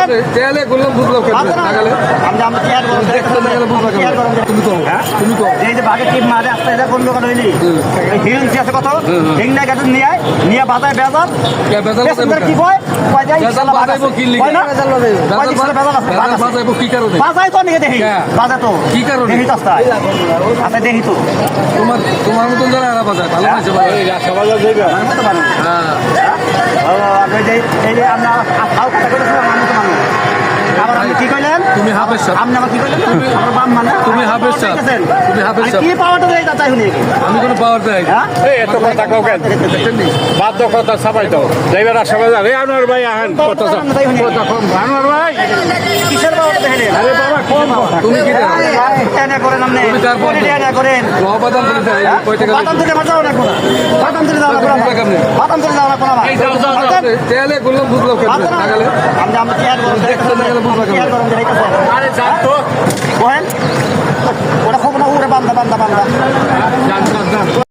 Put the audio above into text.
দেখছেন তেলে গুলো বুঝলো লাগালে আমরা কেয়ার করব তুমি তো তুমি তো এই যে বাঘে টিপ মারে আসতে এটা কোন দোকান হইলি হিরণ আছে কত হিংনা গাছে নিয়ে বাজায় বেজার পেছনের কি কয় কয় যায় বেজাল বাজাইবো কি লিখে বেজাল বাজাইবো কি কারণে বাজাই তো নিয়ে দেখি বাজা তো কি কারণে দেখি তো আচ্ছা দেখি তো তোমার তোমার মতন যারা এরা বাজায় ভালো হয়েছে বাজায় আমি তো পারো হ্যাঁ এই যে আমরা খাও কথা করেছিলাম আমি তো মানুষ আবার আপনি কি কইলেন তুমি হাফেজ সাহেব আপনি আমার কি কইলেন আমার বাম মানে তুমি হাফেজ সাহেব তুমি হাফেজ সাহেব কি পাওয়াটা দেই তাই শুনি আমি কোনো পাওয়ার দেই হ্যাঁ এই এত কথা কাউ কেন বাদ দাও কথা সাবাই দাও যাইবার আশা যাবে আনোয়ার ভাই আহেন কথা কথা কম আনোয়ার ভাই কিসের পাওয়াটা দেখেন আরে বাবা কম কথা তুমি কি দেও এটা করেন আপনি তুমি তারপর এটা করেন রবাদান করে দেয় কয় টাকা বাদাম তুলে মারজাও না কোনা বাদাম তুলে দাও না কোনা বাদাম তুলে দাও না কোনা তেলে গুলো বুঝলো লাগালে আমরা কেয়ার করব দেখতে লাগালে বুঝলো কেয়ার করব আরে যা তো